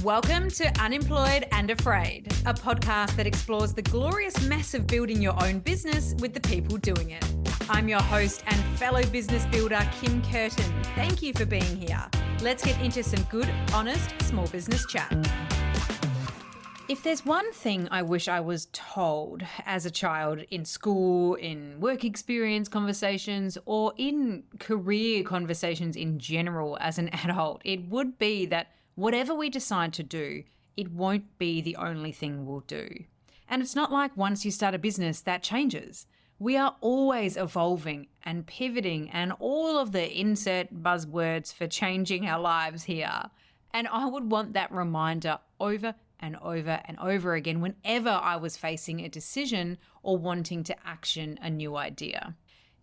Welcome to Unemployed and Afraid, a podcast that explores the glorious mess of building your own business with the people doing it. I'm your host and fellow business builder, Kim Curtin. Thank you for being here. Let's get into some good, honest, small business chat. If there's one thing I wish I was told as a child in school, in work experience conversations, or in career conversations in general as an adult, it would be that whatever we decide to do, it won't be the only thing we'll do. And it's not like once you start a business, that changes. We are always evolving and pivoting and all of the insert buzzwords for changing our lives here. And I would want that reminder over and over and over again whenever I was facing a decision or wanting to action a new idea.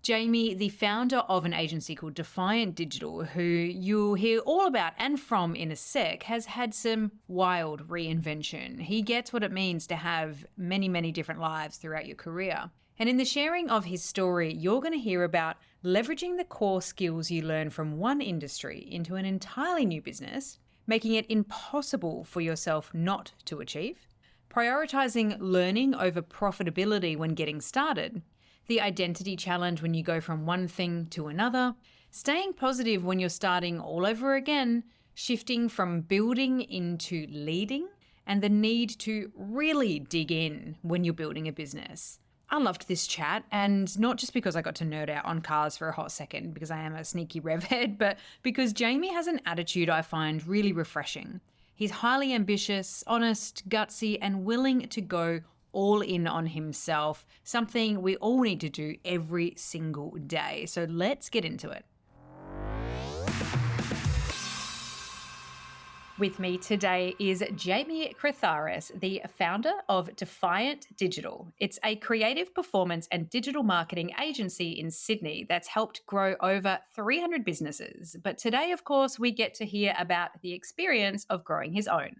Jamie, the founder of an agency called Defiant Digital, who you'll hear all about and from in a sec, has had some wild reinvention. He gets what it means to have many, many different lives throughout your career. And in the sharing of his story, you're going to hear about leveraging the core skills you learn from one industry into an entirely new business, making it impossible for yourself not to achieve, prioritizing learning over profitability when getting started, the identity challenge when you go from one thing to another, staying positive when you're starting all over again, shifting from building into leading, and the need to really dig in when you're building a business. I loved this chat, and not just because I got to nerd out on cars for a hot second because I am a sneaky rev head, but because Jamie has an attitude I find really refreshing. He's highly ambitious, honest, gutsy, and willing to go all in on himself, something we all need to do every single day. So let's get into it. With me today is Jamie Kritharas, the founder of Defiant Digital. It's a creative performance and digital marketing agency in Sydney that's helped grow over 300 businesses. But today, of course, we get to hear about the experience of growing his own.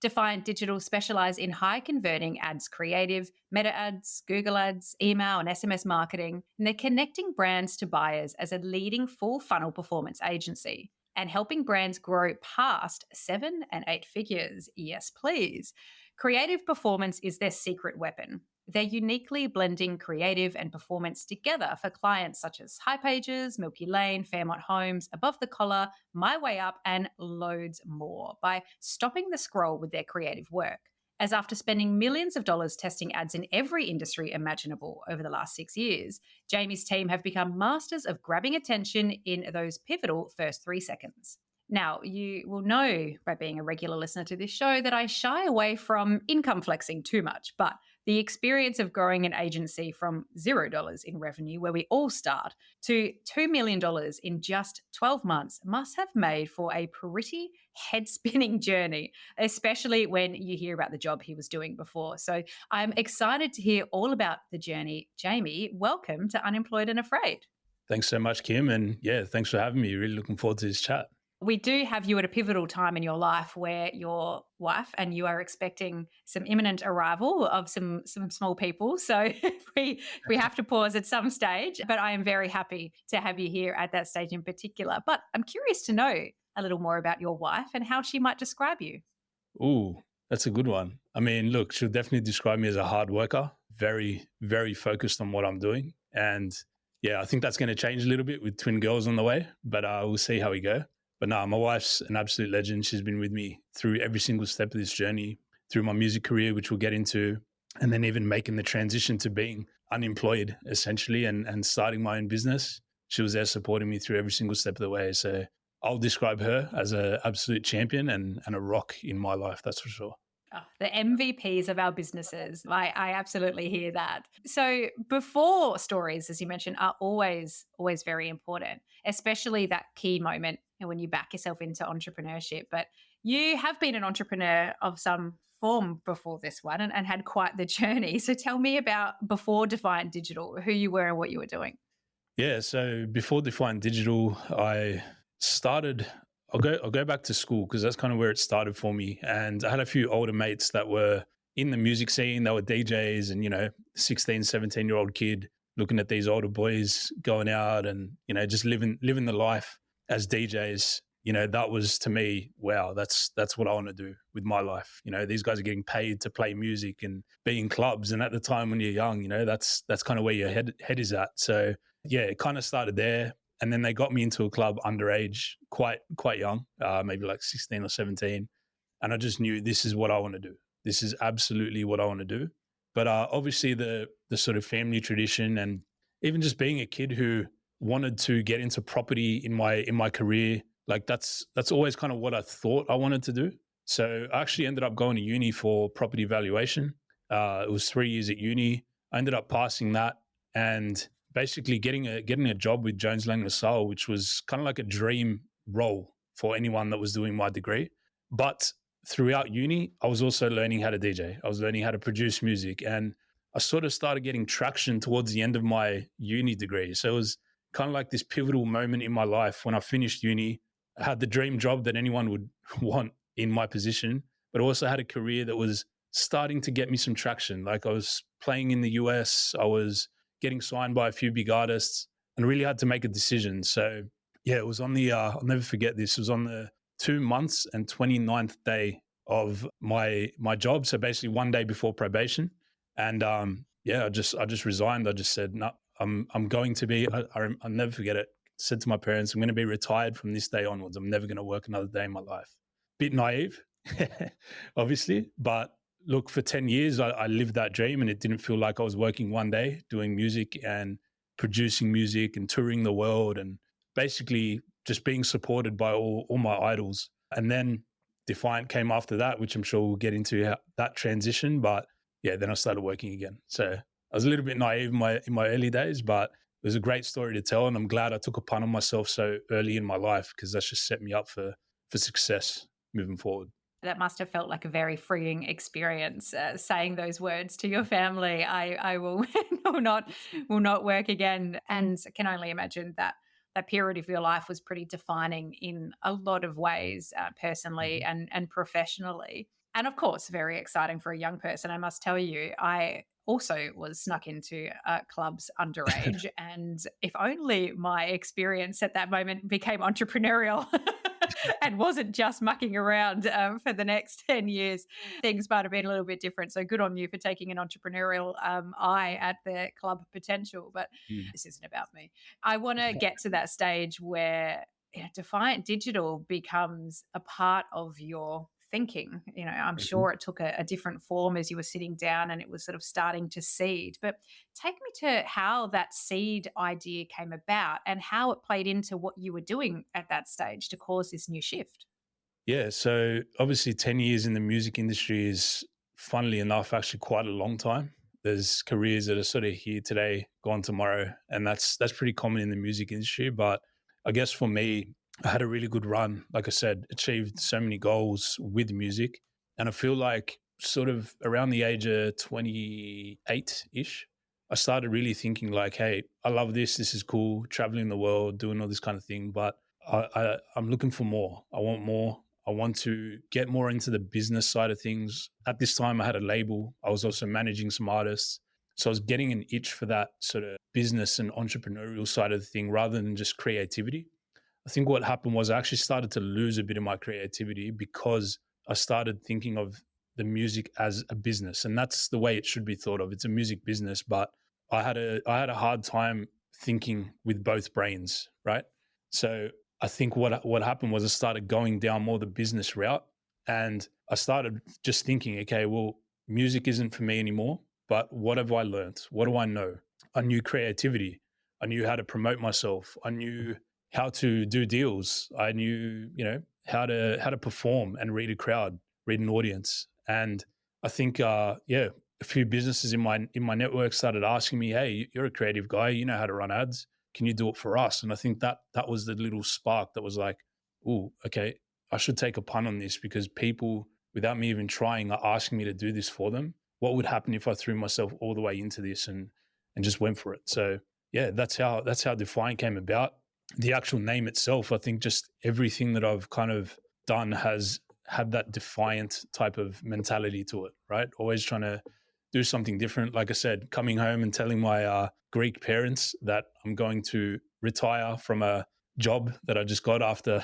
Defiant Digital specialise in high-converting ads creative, meta ads, Google ads, email and SMS marketing, and they're connecting brands to buyers as a leading full-funnel performance agency and helping brands grow past 7 and 8 figures. Yes, please. Creative performance is their secret weapon. They're uniquely blending creative and performance together for clients such as Hipages, Milky Lane, Fairmont Homes, Above the Collar, My Way Up, and loads more by stopping the scroll with their creative work. As after spending millions of dollars testing ads in every industry imaginable over the last 6 years, Jamie's team have become masters of grabbing attention in those pivotal first 3 seconds. Now, you will know by being a regular listener to this show that I shy away from income flexing too much, but the experience of growing an agency from $0 in revenue, where we all start, to $2 million in just 12 months must have made for a pretty head-spinning journey, especially when you hear about the job he was doing before. So I'm excited to hear all about the journey. Jamie, welcome to Unemployed and Afraid. Thanks so much, Kim. And yeah, thanks for having me. Really looking forward to this chat. We do have you at a pivotal time in your life where your wife and you are expecting some imminent arrival of some small people. So we have to pause at some stage, but I am very happy to have you here at that stage in particular. But I'm curious to know a little more about your wife and how she might describe you. Ooh, that's a good one. I mean, look, she'll definitely describe me as a hard worker, very, very focused on what I'm doing. And yeah, I think that's going to change a little bit with twin girls on the way, but we'll see how we go. But no, my wife's an absolute legend. She's been with me through every single step of this journey, through my music career, which we'll get into, and then even making the transition to being unemployed, essentially, and starting my own business. She was there supporting me through every single step of the way. So I'll describe her as an absolute champion and a rock in my life, that's for sure. Oh, the MVPs of our businesses. I absolutely hear that. So before stories, as you mentioned, are always very important, especially that key moment when you back yourself into entrepreneurship. But you have been an entrepreneur of some form before this one and had quite the journey. So tell me about before Defiant Digital, who you were and what you were doing. Yeah, so before Defiant Digital, I'll go back to school because that's kind of where it started for me. And I had a few older mates that were in the music scene. They were DJs and, 16, 17-year-old kid looking at these older boys going out and, just living the life as DJs, that was to me, wow, that's what I want to do with my life. These guys are getting paid to play music and be in clubs. And at the time when you're young, that's kind of where your head is at. So yeah, it kind of started there. And then they got me into a club underage, quite young, maybe like 16 or 17. And I just knew this is what I want to do. This is absolutely what I want to do. But obviously the sort of family tradition, and even just being a kid who wanted to get into property in my career, like that's always kind of what I thought I wanted to do. So I actually ended up going to uni for property valuation. It was 3 years at uni. I ended up passing that and basically getting a job with Jones Lang LaSalle, which was kind of like a dream role for anyone that was doing my degree. But throughout uni, I was also learning how to DJ. I was learning how to produce music, and I sort of started getting traction towards the end of my uni degree. So it was kind of like this pivotal moment in my life when I finished uni. I had the dream job that anyone would want in my position, but also had a career that was starting to get me some traction. Like I was playing in the US, I was getting signed by a few big artists, and really had to make a decision. So yeah, it was on the, I'll never forget this, it was on the 2 months and 29th day of my job. So basically one day before probation. And yeah, I just resigned. I just said, no, I'm going to be, I'll never forget it. Said to my parents, I'm going to be retired from this day onwards. I'm never going to work another day in my life. Bit naive, obviously. But look, for 10 years, I lived that dream, and it didn't feel like I was working one day doing music and producing music and touring the world and basically just being supported by all my idols. And then Defiant came after that, which I'm sure we'll get into that transition. But yeah, then I started working again. So I was a little bit naive in my early days, but it was a great story to tell. And I'm glad I took a punt on myself so early in my life, because that's just set me up for success moving forward. That must have felt like a very freeing experience, saying those words to your family. I will will not work again. And I can only imagine that period of your life was pretty defining in a lot of ways, personally and professionally. And of course, very exciting for a young person. I must tell you, I also was snuck into clubs underage. And if only my experience at that moment became entrepreneurial and wasn't just mucking around for the next 10 years, things might have been a little bit different. So good on you for taking an entrepreneurial eye at the club potential. But this isn't about me. I want to get to that stage where Defiant Digital becomes a part of your thinking. I'm sure it took a different form as you were sitting down and it was sort of starting to seed. But take me to how that seed idea came about and how it played into what you were doing at that stage to cause this new shift. Yeah, so obviously 10 years in the music industry is, funnily enough, actually quite a long time. There's careers that are sort of here today, gone tomorrow, and that's pretty common in the music industry. But I guess for me, I had a really good run. Like I said, achieved so many goals with music. And I feel like sort of around the age of 28-ish, I started really thinking like, hey, I love this. This is cool, traveling the world, doing all this kind of thing. But I'm looking for more. I want more. I want to get more into the business side of things. At this time, I had a label. I was also managing some artists. So I was getting an itch for that sort of business and entrepreneurial side of the thing rather than just creativity. I think what happened was I actually started to lose a bit of my creativity because I started thinking of the music as a business, and that's the way it should be thought of. It's a music business, but I had a hard time thinking with both brains, right? So I think what happened was I started going down more the business route, and I started just thinking, okay, well, music isn't for me anymore, but what have I learned? What do I know? I knew creativity. I knew how to promote myself. I knew how to do deals. I knew, how to perform and read a crowd, read an audience. And I think, a few businesses in my network started asking me, hey, you're a creative guy. You know how to run ads. Can you do it for us? And I think that was the little spark that was like, oh, okay, I should take a punt on this, because people, without me even trying, are asking me to do this for them. What would happen if I threw myself all the way into this and just went for it? So yeah, that's how Defiant came about. The actual name itself, I think just everything that I've kind of done has had that defiant type of mentality to it, right? Always trying to do something different. Like I said, coming home and telling my Greek parents that I'm going to retire from a job that I just got after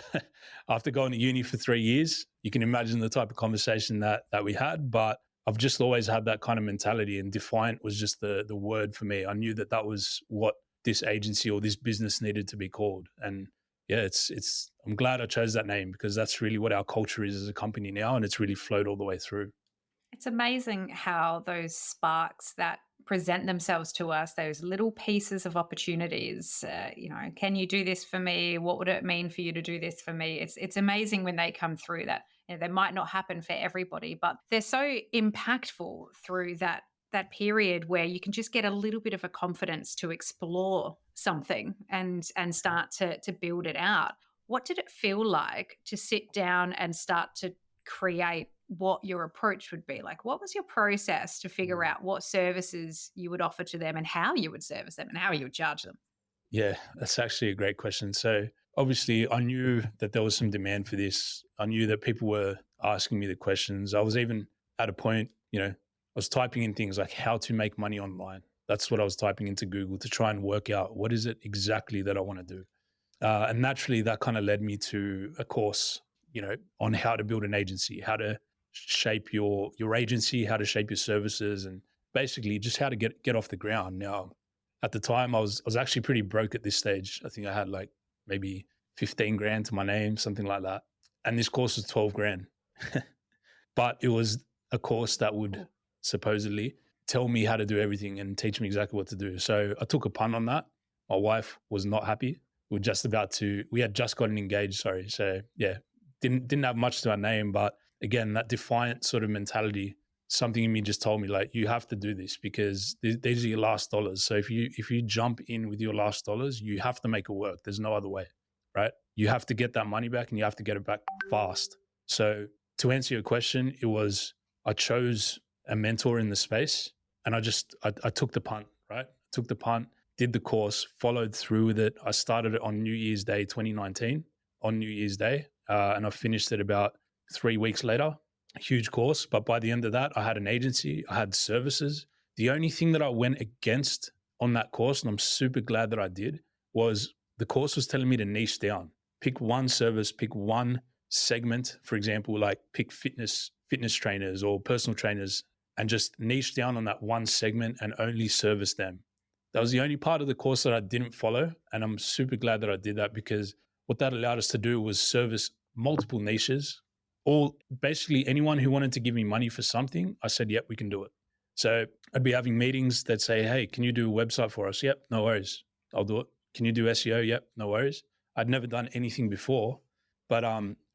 after going to uni for 3 years. You can imagine the type of conversation that we had, but I've just always had that kind of mentality, and defiant was just the word for me. I knew that was what this agency or this business needed to be called. And yeah, it's I'm glad I chose that name, because that's really what our culture is as a company now, and it's really flowed all the way through. It's amazing how those sparks that present themselves to us, those little pieces of opportunities, can you do this for me? What would it mean for you to do this for me? It's amazing when they come through that. They might not happen for everybody, but they're so impactful through that period where you can just get a little bit of a confidence to explore something and start to build it out. What did it feel like to sit down and start to create what your approach would be? Like, what was your process to figure out what services you would offer to them and how you would service them and how you would charge them? Yeah, that's actually a great question. So obviously I knew that there was some demand for this. I knew that people were asking me the questions. I was even at a point, I was typing in things like how to make money online. That's what I was typing into Google to try and work out what is it exactly that I want to do. And naturally that kind of led me to a course, on how to build an agency, how to shape your agency, how to shape your services, and basically just how to get off the ground. Now, at the time, I was actually pretty broke at this stage. I think I had like maybe 15 grand to my name, something like that. And this course was 12 grand. But it was a course that would supposedly tell me how to do everything and teach me exactly what to do. So I took a punt on that. My wife was not happy. We had just gotten engaged, sorry. So yeah, didn't have much to our name, but again, that defiant sort of mentality, something in me just told me like, you have to do this because these are your last dollars. So if you jump in with your last dollars, you have to make it work. There's no other way, right? You have to get that money back, and you have to get it back fast. So to answer your question, I chose a mentor in the space, and I took the punt, right? Took the punt, did the course, followed through with it. I started it on New Year's Day 2019, on New Year's Day, and I finished it about 3 weeks later. Huge course, but by the end of that, I had an agency, I had services. The only thing that I went against on that course, and I'm super glad that I did, was the course was telling me to niche down. Pick one service, pick one segment. For example, like pick fitness trainers or personal trainers, and just niche down on that one segment and only service them. That was the only part of the course that I didn't follow, and I'm super glad that I did that, because what that allowed us to do was service multiple niches. All basically anyone who wanted to give me money for something, I said, yep, we can do it. So I'd be having meetings that say, hey, can you do a website for us? Yep, no worries. I'll do it. Can you do SEO? Yep, no worries. I'd never done anything before, but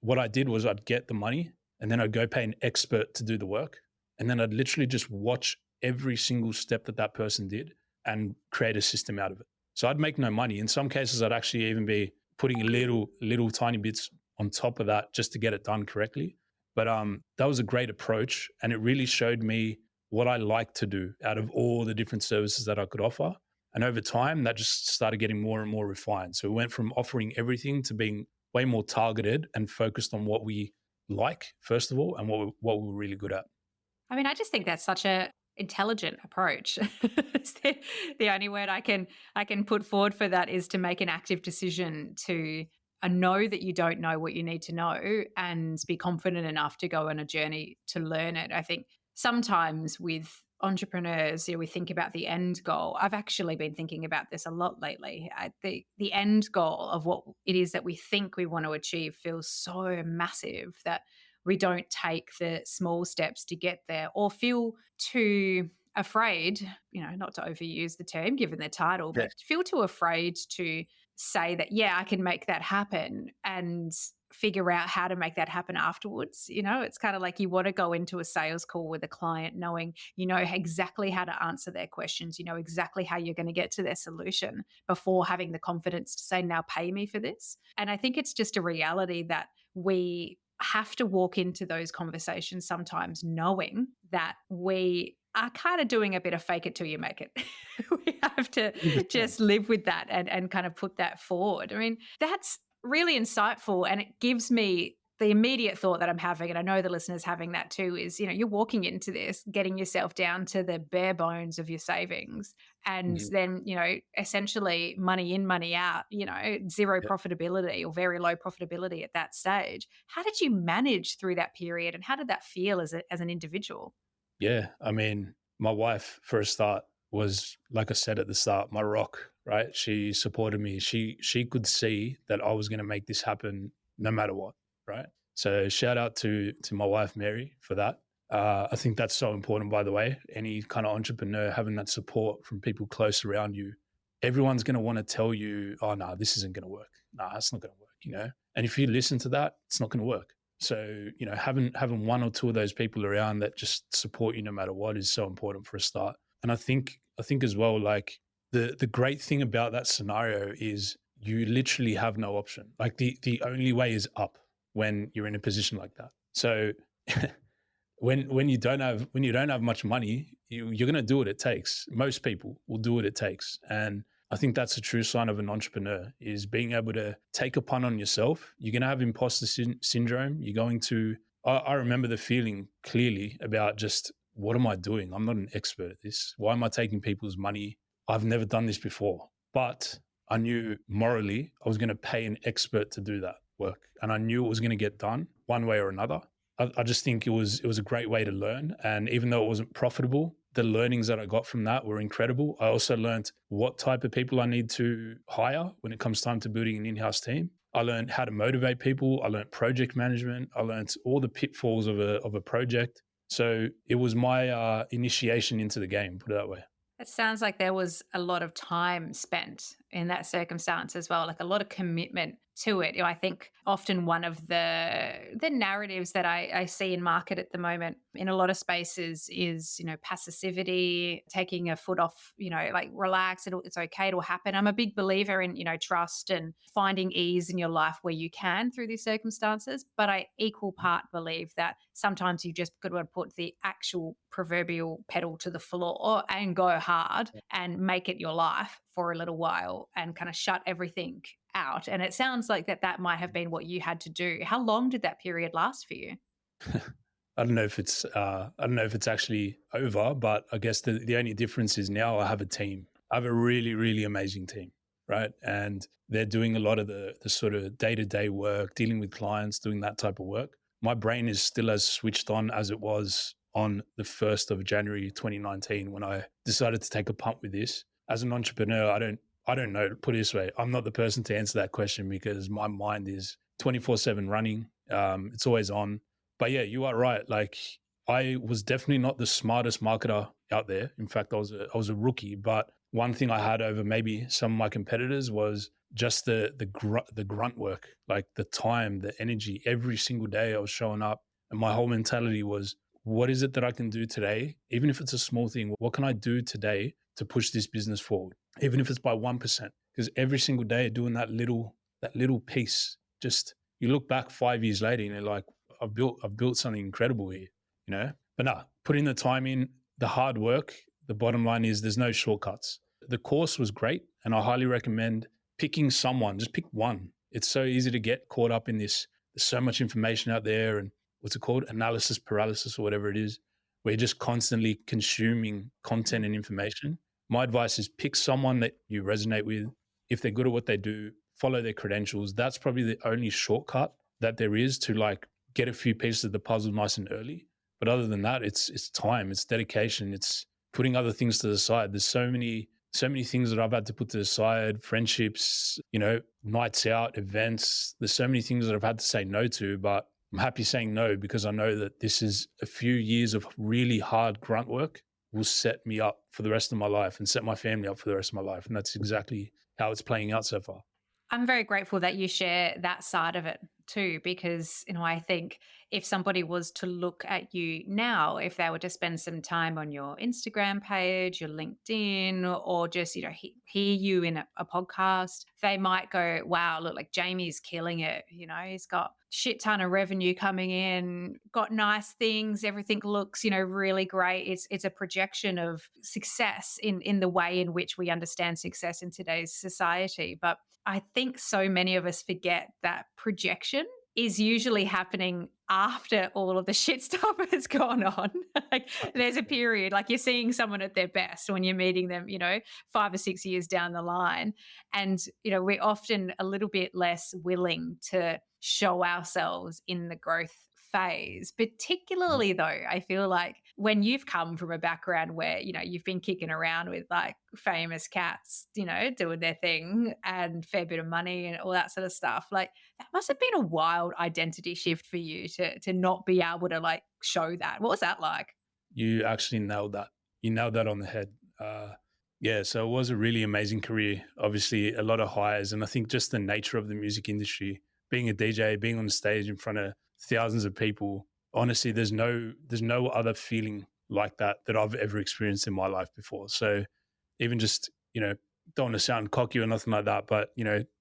what I did was I'd get the money, and then I'd go pay an expert to do the work. And then I'd literally just watch every single step that person did and create a system out of it. So I'd make no money. In some cases, I'd actually even be putting little tiny bits on top of that just to get it done correctly. But that was a great approach, and it really showed me what I like to do out of all the different services that I could offer. And over time, that just started getting more and more refined. So we went from offering everything to being way more targeted and focused on what we like, first of all, and what we're really good at. I mean, I just think that's such a intelligent approach. It's the only word I can put forward for that is to make an active decision to know that you don't know what you need to know and be confident enough to go on a journey to learn it. I think sometimes with entrepreneurs, we think about the end goal. I've actually been thinking about this a lot lately. The end goal of what it is that we think we want to achieve feels so massive that we don't take the small steps to get there, or feel too afraid, not to overuse the term given the title, but feel too afraid to say that, yeah, I can make that happen, and figure out how to make that happen afterwards. It's kind of like you want to go into a sales call with a client knowing exactly how to answer their questions, exactly how you're going to get to their solution before having the confidence to say, now pay me for this. And I think it's just a reality that we have to walk into those conversations sometimes knowing that we are kind of doing a bit of fake it till you make it. We have to just live with that and kind of put that forward. I mean, that's really insightful, and it gives me the immediate thought that I'm having, and I know the listeners having that too, is, you're walking into this, getting yourself down to the bare bones of your savings. And Mhm. then, essentially money in, money out, zero Yeah. profitability or very low profitability at that stage. How did you manage through that period? And how did that feel as an individual? Yeah. I mean, my wife, for a start, was, like I said at the start, my rock, right? She supported me. She could see that I was going to make this happen no matter what, right? So shout out to my wife Mary for that. I think that's so important, by the way. Any kind of entrepreneur having that support from people close around you. Everyone's going to want to tell you, "Oh no, this isn't going to work. No, it's not going to work." And if you listen to that, it's not going to work. So, having one or two of those people around that just support you no matter what is so important for a start. And I think as well, like the great thing about that scenario is you literally have no option. Like the only way is up when you're in a position like that. So when you don't have much money, you're gonna do what it takes. Most people will do what it takes. And I think that's a true sign of an entrepreneur is being able to take a punt on yourself. You're going to have imposter syndrome. You're going to, I remember the feeling clearly about just, what am I doing? I'm not an expert at this. Why am I taking people's money? I've never done this before. But I knew morally I was going to pay an expert to do that work. And I knew it was going to get done one way or another. I just think it was a great way to learn. And even though it wasn't profitable, the learnings that I got from that were incredible. I also learned what type of people I need to hire when it comes time to building an in-house team. I learned how to motivate people. I learned project management. I learned all the pitfalls of a project. So it was my initiation into the game, put it that way. It sounds like there was a lot of time spent in that circumstance as well, like a lot of commitment to it. I think often one of the narratives that I see in market at the moment in a lot of spaces is, passivity, taking a foot off, like relax, it's okay, it'll happen. I'm a big believer in, trust and finding ease in your life where you can through these circumstances. But I equal part believe that sometimes you just got to put the actual proverbial pedal to the floor and go hard and make it your life for a little while and kind of shut everything out. And it sounds like that might have been what you had to do. How long did that period last for you? I don't know if it's actually over, but I guess the only difference is now I have a team. I have a really, really amazing team, right? And they're doing a lot of the sort of day-to-day work, dealing with clients, doing that type of work. My brain is still as switched on as it was on the 1st of January 2019 when I decided to take a punt with this. As an entrepreneur, I don't know, put it this way, I'm not the person to answer that question because my mind is 24/7 running. It's always on. But yeah, you are right. Like I was definitely not the smartest marketer out there. In fact, I was a rookie. But one thing I had over maybe some of my competitors was just the grunt work, like the time, the energy. Every single day I was showing up, and my whole mentality was, what is it that I can do today? Even if it's a small thing, what can I do today to push this business forward? Even if it's by 1%, because every single day doing that little piece, just you look back 5 years later and you're like, I've built something incredible here. But no, putting the time in, the hard work, the bottom line is there's no shortcuts. The course was great and I highly recommend picking someone, just pick one. It's so easy to get caught up in this. There's so much information out there and what's it called? Analysis paralysis or whatever it is. Where you're just constantly consuming content and information. My advice is pick someone that you resonate with. If they're good at what they do, follow their credentials. That's probably the only shortcut that there is to like get a few pieces of the puzzle nice and early. But other than that, it's time, it's dedication, it's putting other things to the side. There's so many things that I've had to put to the side, friendships, nights out, events. There's so many things that I've had to say no to, but I'm happy saying no because I know that this is a few years of really hard grunt work will set me up for the rest of my life and set my family up for the rest of my life. And that's exactly how it's playing out so far. I'm very grateful that you share that side of it too, because, I think if somebody was to look at you now, if they were to spend some time on your Instagram page, your LinkedIn, or just, hear you in a podcast, they might go, wow, look, like Jamie's killing it. He's got shit ton of revenue coming in, got nice things. Everything looks, really great. It's a projection of success in the way in which we understand success in today's society. But I think so many of us forget that projection is usually happening after all of the shit stuff has gone on. Like there's a period, like you're seeing someone at their best when you're meeting them, 5 or 6 years down the line. And, we're often a little bit less willing to show ourselves in the growth phase. Particularly though, I feel like when you've come from a background where, you've been kicking around with like famous cats, doing their thing and fair bit of money and all that sort of stuff, like that must have been a wild identity shift for you to not be able to like show that. What was that like? You actually nailed that. You nailed that on the head. Yeah, so it was a really amazing career. Obviously, a lot of highs, and I think just the nature of the music industry, being a DJ, being on stage in front of thousands of people. Honestly, there's no other feeling like that I've ever experienced in my life before. So even just don't want to sound cocky or nothing like that, but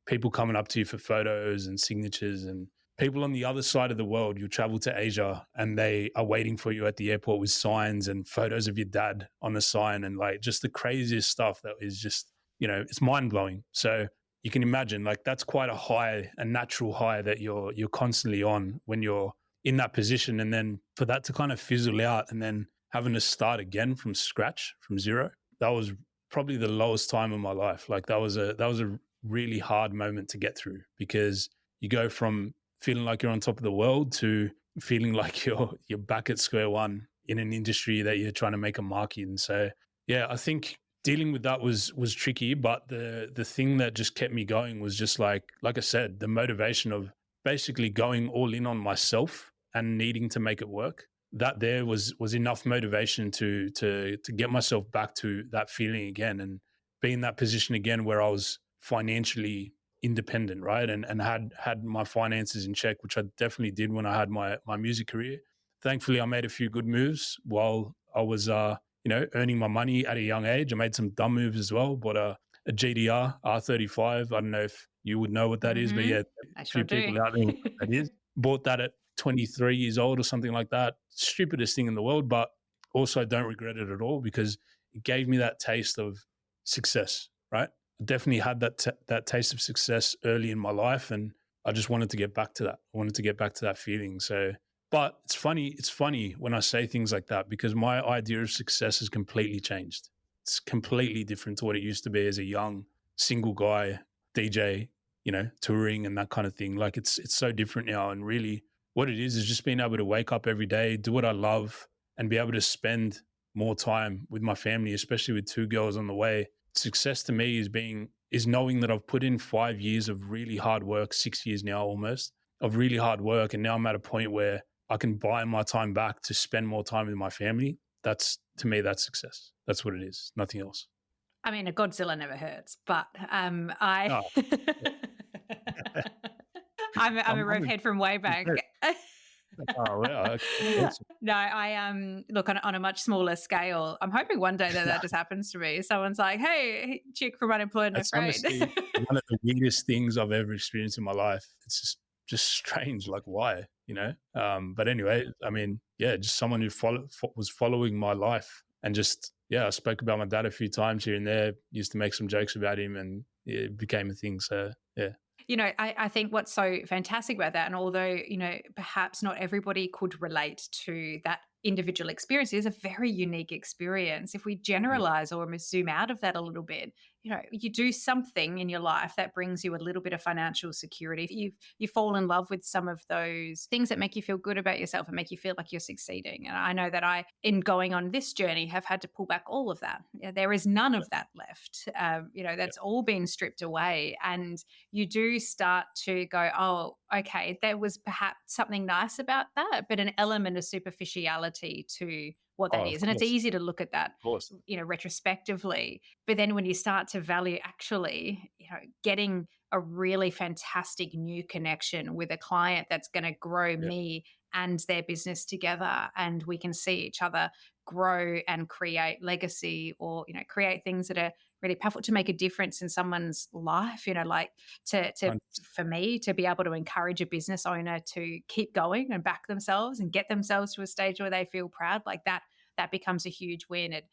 people coming up to you for photos and signatures, and people on the other side of the world. You travel to Asia and they are waiting for you at the airport with signs and photos of your dad on the sign, and like just the craziest stuff that is just, it's mind blowing. So you can imagine like that's quite a high, a natural high that you're constantly on when you're in that position. And then for that to kind of fizzle out and then having to start again from scratch, from zero, that was probably the lowest time of my life. Like that was a really hard moment to get through, because you go from feeling like you're on top of the world to feeling like you're back at square one in an industry that you're trying to make a mark in. So yeah, I think dealing with that was tricky, but the thing that just kept me going was just like I said, the motivation of basically going all in on myself and needing to make it work. That there was enough motivation to get myself back to that feeling again and be in that position again where I was financially independent, right? And had my finances in check, which I definitely did when I had my music career. Thankfully, I made a few good moves while I was earning my money at a young age. I made some dumb moves as well. Bought a GDR R35. I don't know if you would know what that is, but yeah, I a sure few do. people out there know what that is. Bought that at 23 years old or something like that. Stupidest thing in the world, but also don't regret it at all, because it gave me that taste of success, right? I definitely had that taste of success early in my life, and I just wanted to get back to that. I wanted to get back to that feeling. So, but it's funny when I say things like that, because my idea of success has completely changed. It's completely different to what it used to be as a young single guy DJ, touring and that kind of thing. Like it's so different now, and really what it is just being able to wake up every day, do what I love, and be able to spend more time with my family, especially with two girls on the way. Success to me is knowing that I've put in 5 years of really hard work, 6 years now almost, of really hard work, and now I'm at a point where I can buy my time back to spend more time with my family. That's, to me, that's success. That's what it is, nothing else. I mean, a Godzilla never hurts, but I, Oh, I'm a I'm rope head from way back. oh, well, okay. Awesome. No, I look on a much smaller scale. I'm hoping one day that just happens to me. Someone's like, "Hey, chick from Unemployed and That's Afraid." honestly one of the weirdest things I've ever experienced in my life. It's just strange, like why, But anyway, I mean, yeah, just someone who was following my life, and just I spoke about my dad a few times here and there. Used to make some jokes about him, and it became a thing. So yeah. I think what's so fantastic about that, and although, perhaps not everybody could relate to that individual experience, it is a very unique experience. If we generalize or zoom out of that a little bit, you do something in your life that brings you a little bit of financial security. If you fall in love with some of those things that make you feel good about yourself and make you feel like you're succeeding. And I know that I, in going on this journey, have had to pull back all of that. There is none of that left. That's all been stripped away. And you do start to go, oh, okay, there was perhaps something nice about that, but an element of superficiality to what that Oh, is. of And it's course, easy to look at that, of course. retrospectively. But then when you start to value actually, getting a really fantastic new connection with a client that's going to grow Yeah, me and their business together, and we can see each other grow and create legacy, or create things that are really powerful to make a difference in someone's life. Like to 100%. for me to be able to encourage a business owner to keep going and back themselves and get themselves to a stage where they feel proud, like that becomes a huge win. And,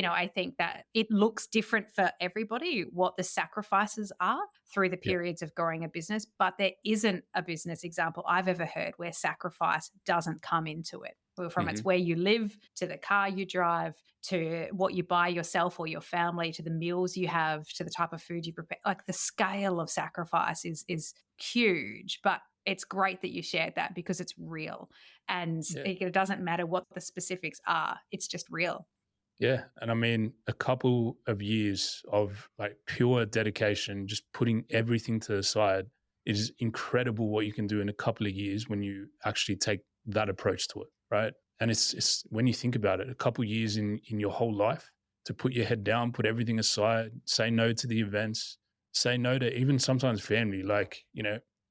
I think that it looks different for everybody, what the sacrifices are through the Yeah. periods of growing a business. But there isn't a business example I've ever heard where sacrifice doesn't come into it. Well, from it's Hmm. where you live to the car you drive to what you buy yourself or your family to the meals you have to the type of food you prepare. Like the scale of sacrifice is huge, but it's great that you shared that because it's real and Yeah. it doesn't matter what the specifics are. It's just real. Yeah. And I mean, a couple of years of like pure dedication, just putting everything to the side is incredible what you can do in a couple of years when you actually take that approach to it. Right. And it's when you think about it, a couple of years in your whole life to put your head down, put everything aside, say no to the events, say no to even sometimes family. Like,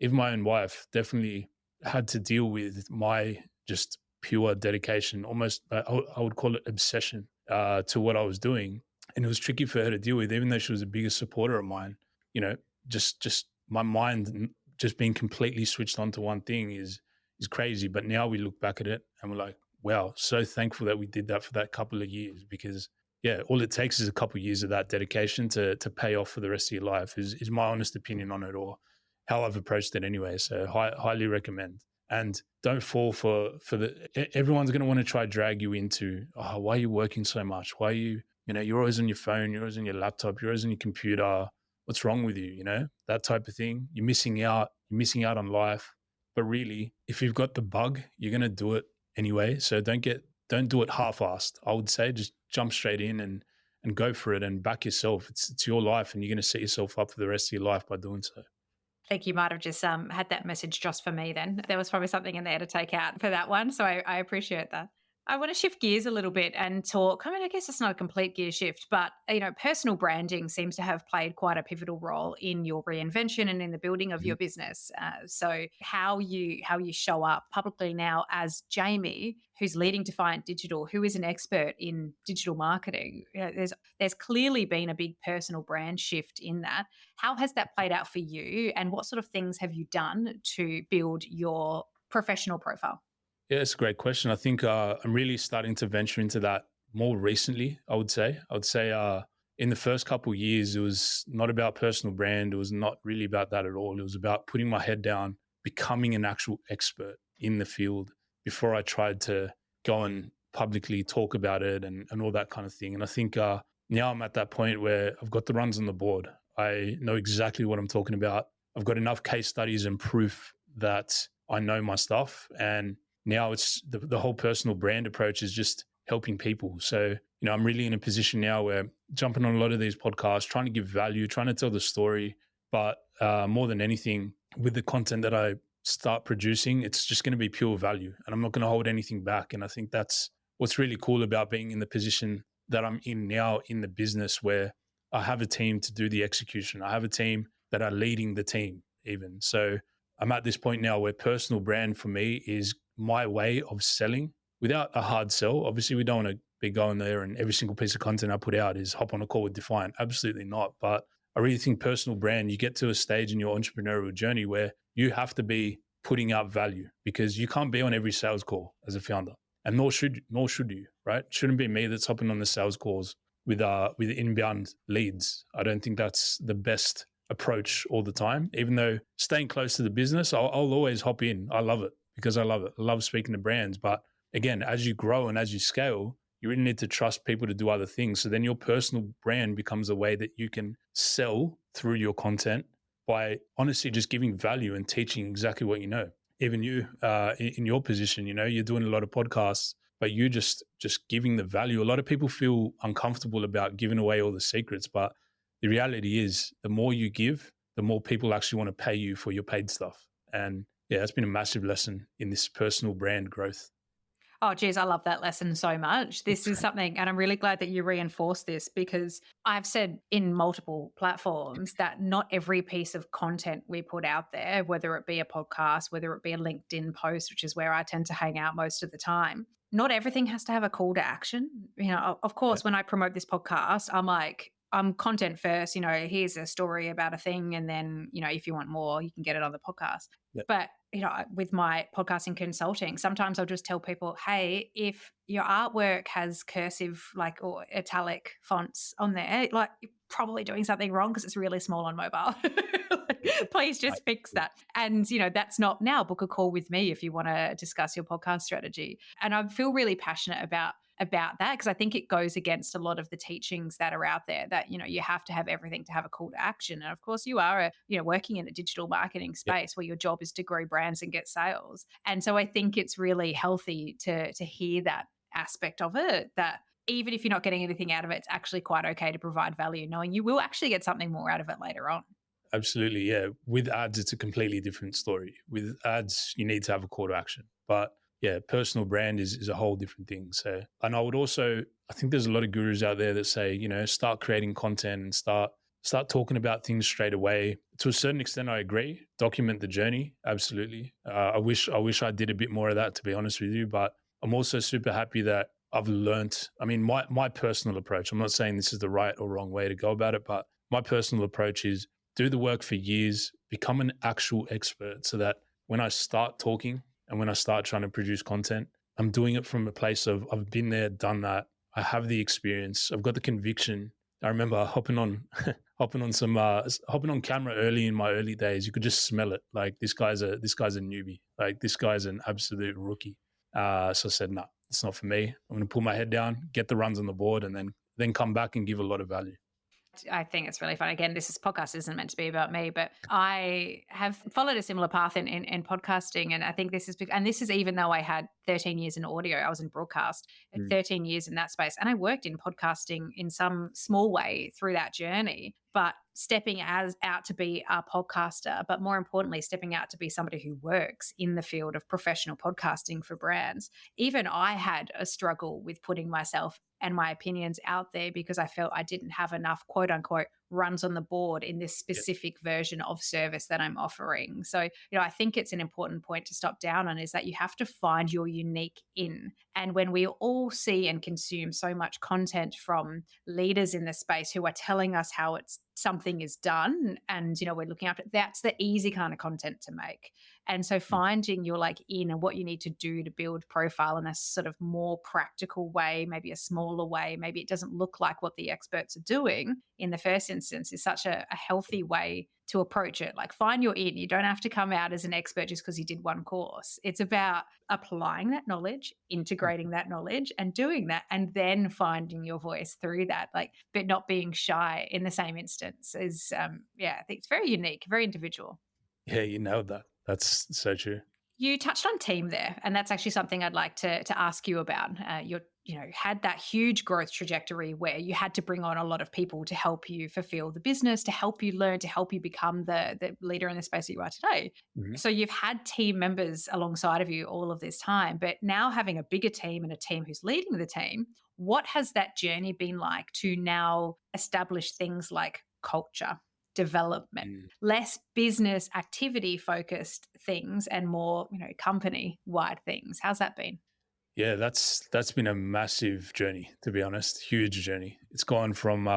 even my own wife definitely had to deal with my just pure dedication, almost, I would call it obsession to what I was doing. And it was tricky for her to deal with, even though she was the biggest supporter of mine. You know, just my mind just being completely switched on to one thing is crazy. But now we look back at it and we're like, wow, so thankful that we did that for that couple of years because yeah, all it takes is a couple of years of that dedication to pay off for the rest of your life is my honest opinion on it, or how I've approached it anyway. So highly recommend. And don't fall for everyone's going to want to try drag you into, oh, why are you working so much? Why are you, you're always on your phone, you're always on your laptop, you're always on your computer. What's wrong with you? That type of thing. You're missing out on life. But really, if you've got the bug, you're going to do it anyway. So don't do it half-assed. I would say just jump straight in and go for it and back yourself. It's your life and you're going to set yourself up for the rest of your life by doing so. I think you might have just had that message just for me then. There was probably something in there to take out for that one. So I appreciate that. I want to shift gears a little bit and talk. I mean, I guess it's not a complete gear shift, but personal branding seems to have played quite a pivotal role in your reinvention and in the building of your business. So how you show up publicly now as Jamie, who's leading Defiant Digital, who is an expert in digital marketing. There's clearly been a big personal brand shift in that. How has that played out for you, and what sort of things have you done to build your professional profile? Yeah, it's a great question. I think I'm really starting to venture into that more recently, I would say. In the first couple of years, it was not about personal brand. It was not really about that at all. It was about putting my head down, becoming an actual expert in the field before I tried to go and publicly talk about it and all that kind of thing. And I think now I'm at that point where I've got the runs on the board. I know exactly what I'm talking about. I've got enough case studies and proof that I know my stuff. And now it's the whole personal brand approach is just helping people. So, I'm really in a position now where jumping on a lot of these podcasts, trying to give value, trying to tell the story, but more than anything, with the content that I start producing, it's just going to be pure value and I'm not going to hold anything back. And I think that's what's really cool about being in the position that I'm in now in the business, where I have a team to do the execution. I have a team that are leading the team even. So I'm at this point now where personal brand for me is my way of selling without a hard sell. Obviously, we don't want to be going there and every single piece of content I put out is hop on a call with Defiant. Absolutely not. But I really think personal brand, you get to a stage in your entrepreneurial journey where you have to be putting out value because you can't be on every sales call as a founder. And nor should you, right? It shouldn't be me that's hopping on the sales calls with inbound leads. I don't think that's the best approach all the time. Even though staying close to the business, I'll always hop in. I love it because I love it. I love speaking to brands. But again, as you grow and as you scale, you really need to trust people to do other things. So then your personal brand becomes a way that you can sell through your content by honestly just giving value and teaching exactly what you know. Even you, in your position, you're doing a lot of podcasts, but you just giving the value. A lot of people feel uncomfortable about giving away all the secrets, but the reality is the more you give, the more people actually want to pay you for your paid stuff. And yeah, that's been a massive lesson in this personal brand growth. Oh, geez, I love that lesson so much. This is something, and I'm really glad that you reinforced this because I've said in multiple platforms that not every piece of content we put out there, whether it be a podcast, whether it be a LinkedIn post, which is where I tend to hang out most of the time, not everything has to have a call to action. Of course, when I promote this podcast, I'm content first, here's a story about a thing. And then, if you want more, you can get it on the podcast. Yep. But with my podcasting consulting, sometimes I'll just tell people, hey, if your artwork has cursive or italic fonts on there, you're probably doing something wrong because it's really small on mobile. Please just fix that. And, that's not now. Book a call with me if you want to discuss your podcast strategy. And I feel really passionate about that because I think it goes against a lot of the teachings that are out there that, you have to have everything to have a call to action. And of course you are, working in a digital marketing space where your job is to grow brands and get sales. And so I think it's really healthy to hear that aspect of it, that even if you're not getting anything out of it, it's actually quite okay to provide value, knowing you will actually get something more out of it later on. Absolutely, yeah. With ads, it's a completely different story. With ads, you need to have a call to action. But yeah, personal brand is a whole different thing. So, and I think there's a lot of gurus out there that say, start creating content and start talking about things straight away. To a certain extent, I agree. Document the journey, absolutely. I wish I did a bit more of that, to be honest with you. But I'm also super happy that I've learned. I mean, my personal approach. I'm not saying this is the right or wrong way to go about it, but my personal approach is do the work for years, become an actual expert, so that when I start talking and when I start trying to produce content, I'm doing it from a place of I've been there, done that. I have the experience. I've got the conviction. I remember hopping on camera early in my early days. You could just smell it. Like this guy's a newbie. Like this guy's an absolute rookie. So I said, no, it's not for me. I'm going to pull my head down, get the runs on the board, and then come back and give a lot of value. I think it's really fun. Again, this podcast isn't meant to be about me, but I have followed a similar path in podcasting. And I think this is even though I had 13 years in audio, I was in broadcast, 13 years in that space. And I worked in podcasting in some small way through that journey, but stepping out to be a podcaster, but more importantly, stepping out to be somebody who works in the field of professional podcasting for brands. Even I had a struggle with putting myself and my opinions out there because I felt I didn't have enough quote unquote runs on the board in this specific version of service that I'm offering. So, I think it's an important point to stop down on is that you have to find your unique in. And when we all see and consume so much content from leaders in the space who are telling us how something is done and, we're looking up, that's the easy kind of content to make. And so finding your in and what you need to do to build profile in a sort of more practical way, maybe a smaller way, maybe it doesn't look like what the experts are doing in the first instance is such a healthy way to approach it. Find your in. You don't have to come out as an expert just because you did one course. It's about applying that knowledge, integrating that knowledge and doing that and then finding your voice through that, but not being shy in the same instance is, I think it's very unique, very individual. Yeah, you nailed that. That's so true. You touched on team there, and that's actually something I'd like to ask you about. You had that huge growth trajectory where you had to bring on a lot of people to help you fulfill the business, to help you learn, to help you become the leader in the space that you are today. Mm-hmm. So you've had team members alongside of you all of this time, but now having a bigger team and a team who's leading the team, what has that journey been like to now establish things like culture, development, less business activity focused things and more, company wide things? How's that been? Yeah, that's been a massive journey, to be honest, huge journey. It's gone from,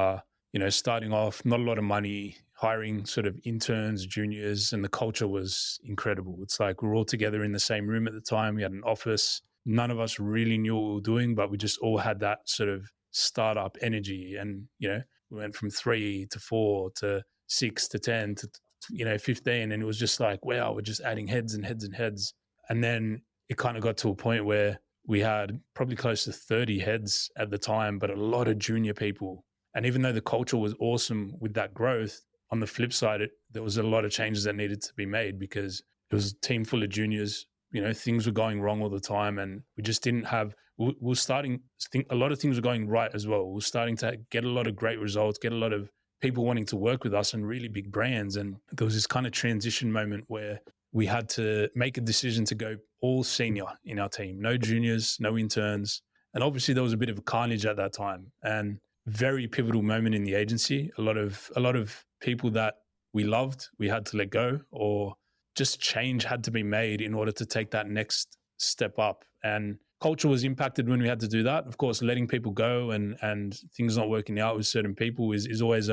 starting off, not a lot of money, hiring sort of interns, juniors, and the culture was incredible. It's like we're all together in the same room at the time. We had an office. None of us really knew what we were doing, but we just all had that sort of startup energy. And, we went from 3 to 4 to 6 to 10 to 15, and it was just like, wow, we're just adding heads and heads and heads. And then it kind of got to a point where we had probably close to 30 heads at the time, but a lot of junior people. And even though the culture was awesome with that growth, on the flip side, there was a lot of changes that needed to be made because it was a team full of juniors. Things were going wrong all the time, and we just didn't have. We were starting. A lot of things were going right as well. We were starting to get a lot of great results, get a lot of people wanting to work with us and really big brands. And there was this kind of transition moment where we had to make a decision to go all senior in our team, no juniors, no interns. And obviously there was a bit of a carnage at that time and very pivotal moment in the agency. A lot of people that we loved, we had to let go, or just change had to be made in order to take that next step up. And culture was impacted when we had to do that. Of course, letting people go and things not working out with certain people is always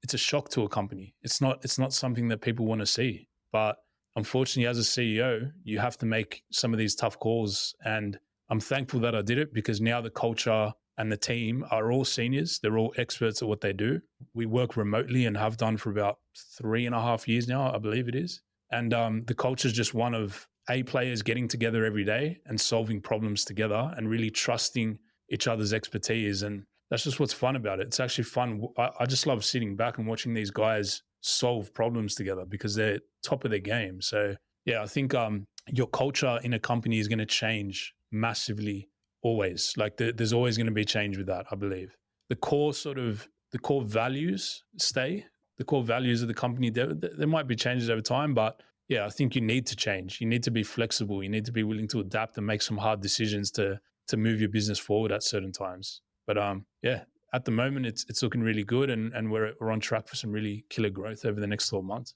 it's a shock to a company. It's not something that people want to see. But unfortunately, as a CEO, you have to make some of these tough calls. And I'm thankful that I did it, because now the culture and the team are all seniors. They're all experts at what they do. We work remotely and have done for about 3.5 years now, I believe it is. And the culture is just one of players getting together every day and solving problems together and really trusting each other's expertise. And that's just what's fun about it. It's actually fun. I just love sitting back and watching these guys solve problems together, because they're top of their game. So yeah, I think your culture in a company is going to change massively always. Like there's always going to be change with that, I believe. The core values stay. The core values of the company, there might be changes over time, but yeah, I think you need to change. You need to be flexible. You need to be willing to adapt and make some hard decisions to move your business forward at certain times. But yeah, at the moment, it's looking really good, and we're on track for some really killer growth over the next 12 months.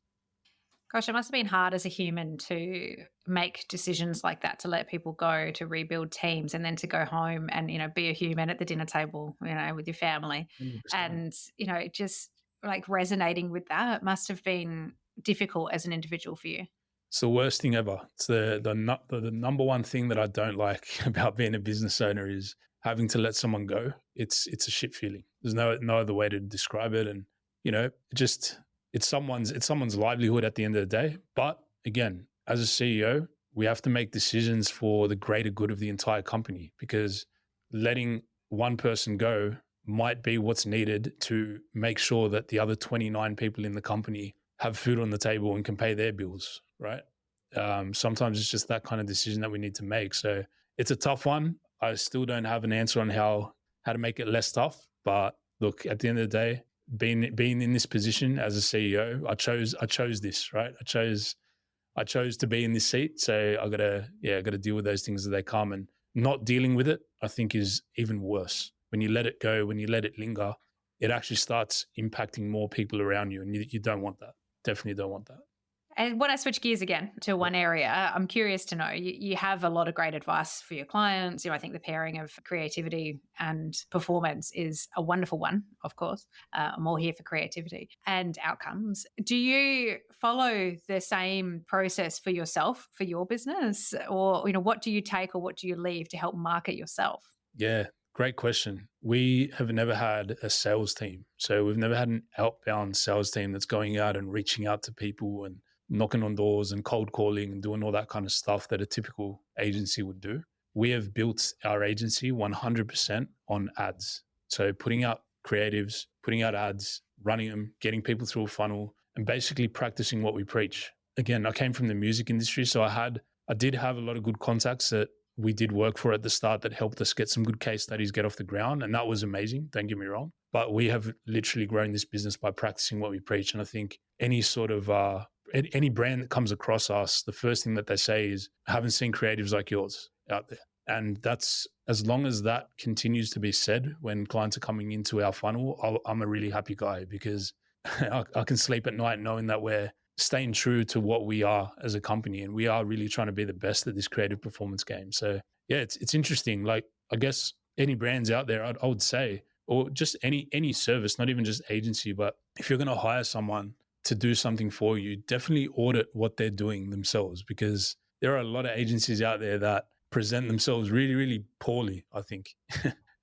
Gosh, it must have been hard as a human to make decisions like that, to let people go, to rebuild teams, and then to go home and, be a human at the dinner table, with your family. 100%. And, just like resonating with that must have been difficult as an individual for you. It's the worst thing ever. It's the number one thing that I don't like about being a business owner is having to let someone go. It's a shit feeling. There's no other way to describe it. And, it's someone's livelihood at the end of the day. But again, as a CEO, we have to make decisions for the greater good of the entire company, because letting one person go might be what's needed to make sure that the other 29 people in the company have food on the table and can pay their bills, right? Sometimes it's just that kind of decision that we need to make. So it's a tough one. I still don't have an answer on how to make it less tough. But look, at the end of the day, being in this position as a CEO, I chose this, right? I chose to be in this seat. So I gotta deal with those things as they come, and not dealing with it, I think, is even worse. When you let it go, when you let it linger, it actually starts impacting more people around you, and you don't want that. Definitely don't want that. And when I switch gears again to one area, I'm curious to know, you have a lot of great advice for your clients. I think the pairing of creativity and performance is a wonderful one, of course. I'm all here for creativity and outcomes. Do you follow the same process for yourself, for your business? Or, what do you take or what do you leave to help market yourself? Yeah, great question. We have never had a sales team. So we've never had an outbound sales team that's going out and reaching out to people and knocking on doors and cold calling and doing all that kind of stuff that a typical agency would do. We have built our agency 100% on ads. So putting out creatives, putting out ads, running them, getting people through a funnel, and basically practicing what we preach. Again, I came from the music industry, so I did have a lot of good contacts that we did work for at the start that helped us get some good case studies get off the ground. And that was amazing. Don't get me wrong. But we have literally grown this business by practicing what we preach. And I think any sort of any brand that comes across us, the first thing that they say is, I haven't seen creatives like yours out there. And that's, as long as that continues to be said when clients are coming into our funnel, I'm a really happy guy, because I can sleep at night knowing that we're staying true to what we are as a company. And we are really trying to be the best at this creative performance game. So yeah, it's interesting. Like, I guess any brands out there, I would say, or just any service, not even just agency, but if you're going to hire someone to do something for you, definitely audit what they're doing themselves, because there are a lot of agencies out there that present themselves really, really poorly, I think.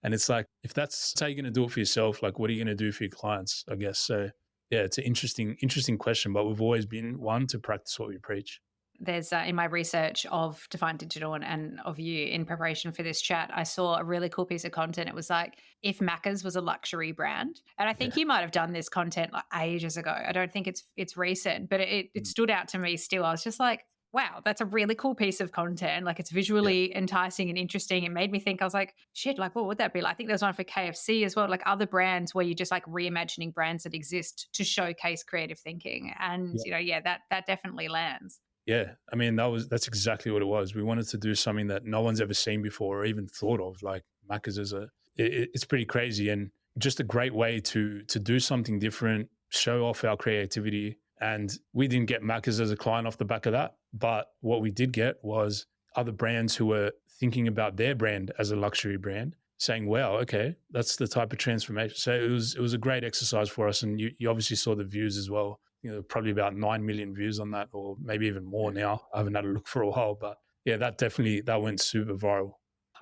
And it's like, if that's how you're going to do it for yourself, like, what are you going to do for your clients, I guess? So yeah, it's an interesting question, but we've always been one to practice what we preach. There's in my research of Defiant Digital and of you in preparation for this chat, I saw a really cool piece of content. It was like, if Macca's was a luxury brand. And I think you might have done this content like ages ago. I don't think it's recent, but it stood out to me still. I was just like, wow, that's a really cool piece of content. Like, it's visually enticing and interesting. It made me think, I was like, shit, like, what would that be like? I think there was one for KFC as well, like other brands where you're just like reimagining brands that exist to showcase creative thinking. And, that definitely lands. Yeah, I mean, that's exactly what it was. We wanted to do something that no one's ever seen before or even thought of. Like, Macca's it's pretty crazy, and just a great way to do something different, show off our creativity. And we didn't get Macca's as a client off the back of that, but what we did get was other brands who were thinking about their brand as a luxury brand, saying, "Wow, okay, that's the type of transformation." So it was a great exercise for us, and you obviously saw the views as well. probably about 9 million views on that, or maybe even more now. I haven't had a look for a while, but yeah, that went super viral.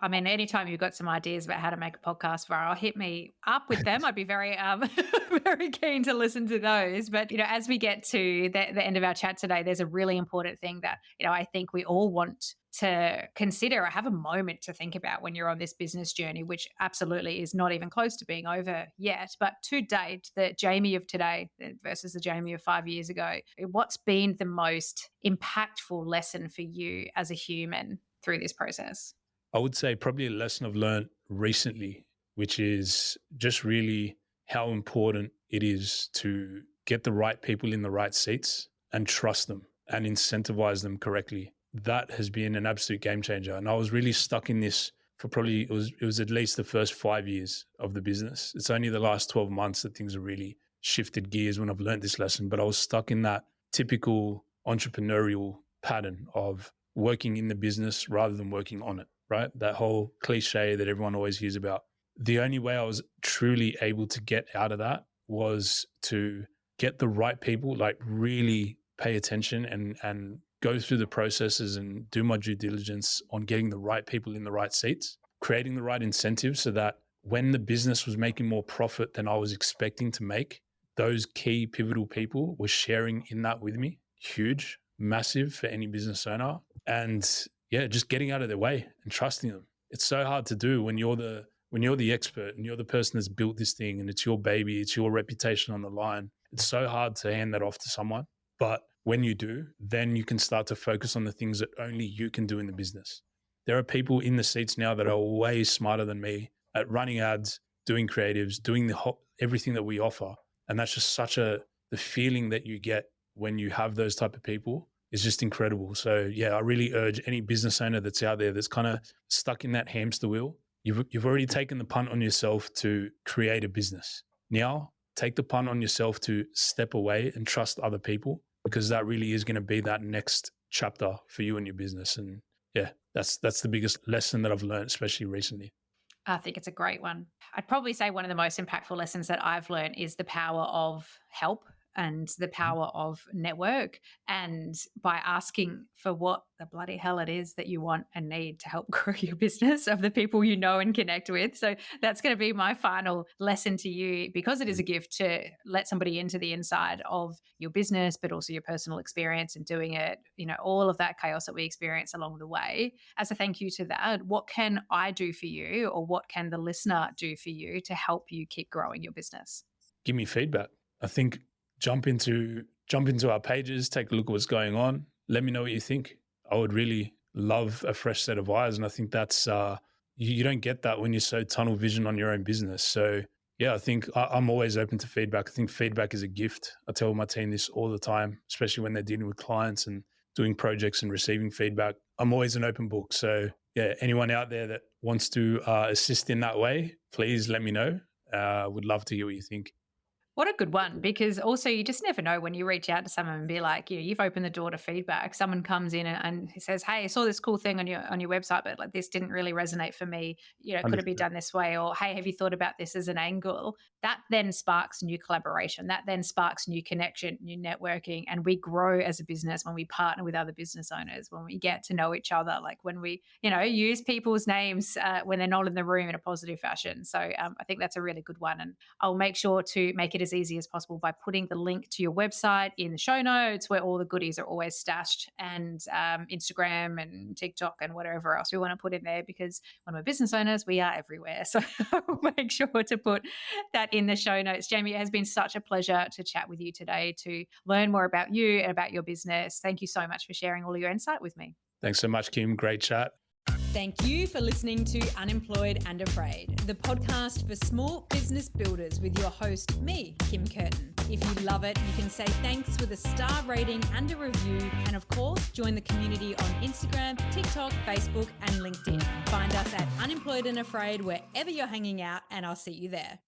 I mean, anytime you've got some ideas about how to make a podcast viral, hit me up with them. I'd be very, very keen to listen to those. But, as we get to the end of our chat today, there's a really important thing that, I think we all want to consider or have a moment to think about when you're on this business journey, which absolutely is not even close to being over yet. But to date, the Jamie of today versus the Jamie of 5 years ago, what's been the most impactful lesson for you as a human through this process? I would say probably a lesson I've learned recently, which is just really how important it is to get the right people in the right seats and trust them and incentivize them correctly. That has been an absolute game changer. And I was really stuck in this for probably, it was at least the first 5 years of the business. It's only the last 12 months that things have really shifted gears when I've learned this lesson. But I was stuck in that typical entrepreneurial pattern of working in the business rather than working on it. Right? That whole cliche that everyone always hears about. The only way I was truly able to get out of that was to get the right people, like really pay attention and go through the processes and do my due diligence on getting the right people in the right seats, creating the right incentives so that when the business was making more profit than I was expecting to make, those key pivotal people were sharing in that with me. Huge, massive for any business owner. And yeah, just getting out of their way and trusting them. It's so hard to do when you're the expert and you're the person that's built this thing and it's your baby, it's your reputation on the line. It's so hard to hand that off to someone. But when you do, then you can start to focus on the things that only you can do in the business. There are people in the seats now that are way smarter than me at running ads, doing creatives, doing everything that we offer. And that's just the feeling that you get when you have those type of people is just incredible. So yeah, I really urge any business owner that's out there that's kind of stuck in that hamster wheel. You've already taken the punt on yourself to create a business. Now take the punt on yourself to step away and trust other people, because that really is going to be that next chapter for you and your business. And yeah, that's the biggest lesson that I've learned, especially recently. I think it's a great one. I'd probably say one of the most impactful lessons that I've learned is the power of help and the power of network, and by asking for what the bloody hell it is that you want and need to help grow your business of the people you know and connect with. So that's going to be my final lesson to you, because it is a gift to let somebody into the inside of your business, but also your personal experience and doing it, all of that chaos that we experience along the way. As a thank you to that, what can I do for you, or what can the listener do for you to help you keep growing your business? Give me feedback. I think jump into our pages, take a look at what's going on. Let me know what you think. I would really love a fresh set of eyes. And I think that's, you don't get that when you're so tunnel vision on your own business. So yeah, I think I'm always open to feedback. I think feedback is a gift. I tell my team this all the time, especially when they're dealing with clients and doing projects and receiving feedback. I'm always an open book. So yeah, anyone out there that wants to assist in that way, please let me know. Would love to hear what you think. What a good one, because also you just never know when you reach out to someone and be like, you've opened the door to feedback. Someone comes in and says, hey, I saw this cool thing on your website, but like this didn't really resonate for me. Could it be done this way? Or, hey, have you thought about this as an angle? That then sparks new collaboration. That then sparks new connection, new networking. And we grow as a business when we partner with other business owners, when we get to know each other, like when we, use people's names when they're not in the room in a positive fashion. So I think that's a really good one. And I'll make sure to make it as easy as possible by putting the link to your website in the show notes, where all the goodies are always stashed, and Instagram and TikTok and whatever else we want to put in there, because when we're business owners, we are everywhere. So I'll make sure to put that in the show notes. Jamie, it has been such a pleasure to chat with you today, to learn more about you and about your business. Thank you so much for sharing all of your insight with me. Thanks so much, Kim. Great chat. Thank you for listening to Unemployed and Afraid, the podcast for small business builders with your host, me, Kim Curtin. If you love it, you can say thanks with a star rating and a review. And of course, join the community on Instagram, TikTok, Facebook, and LinkedIn. Find us at Unemployed and Afraid wherever you're hanging out, and I'll see you there.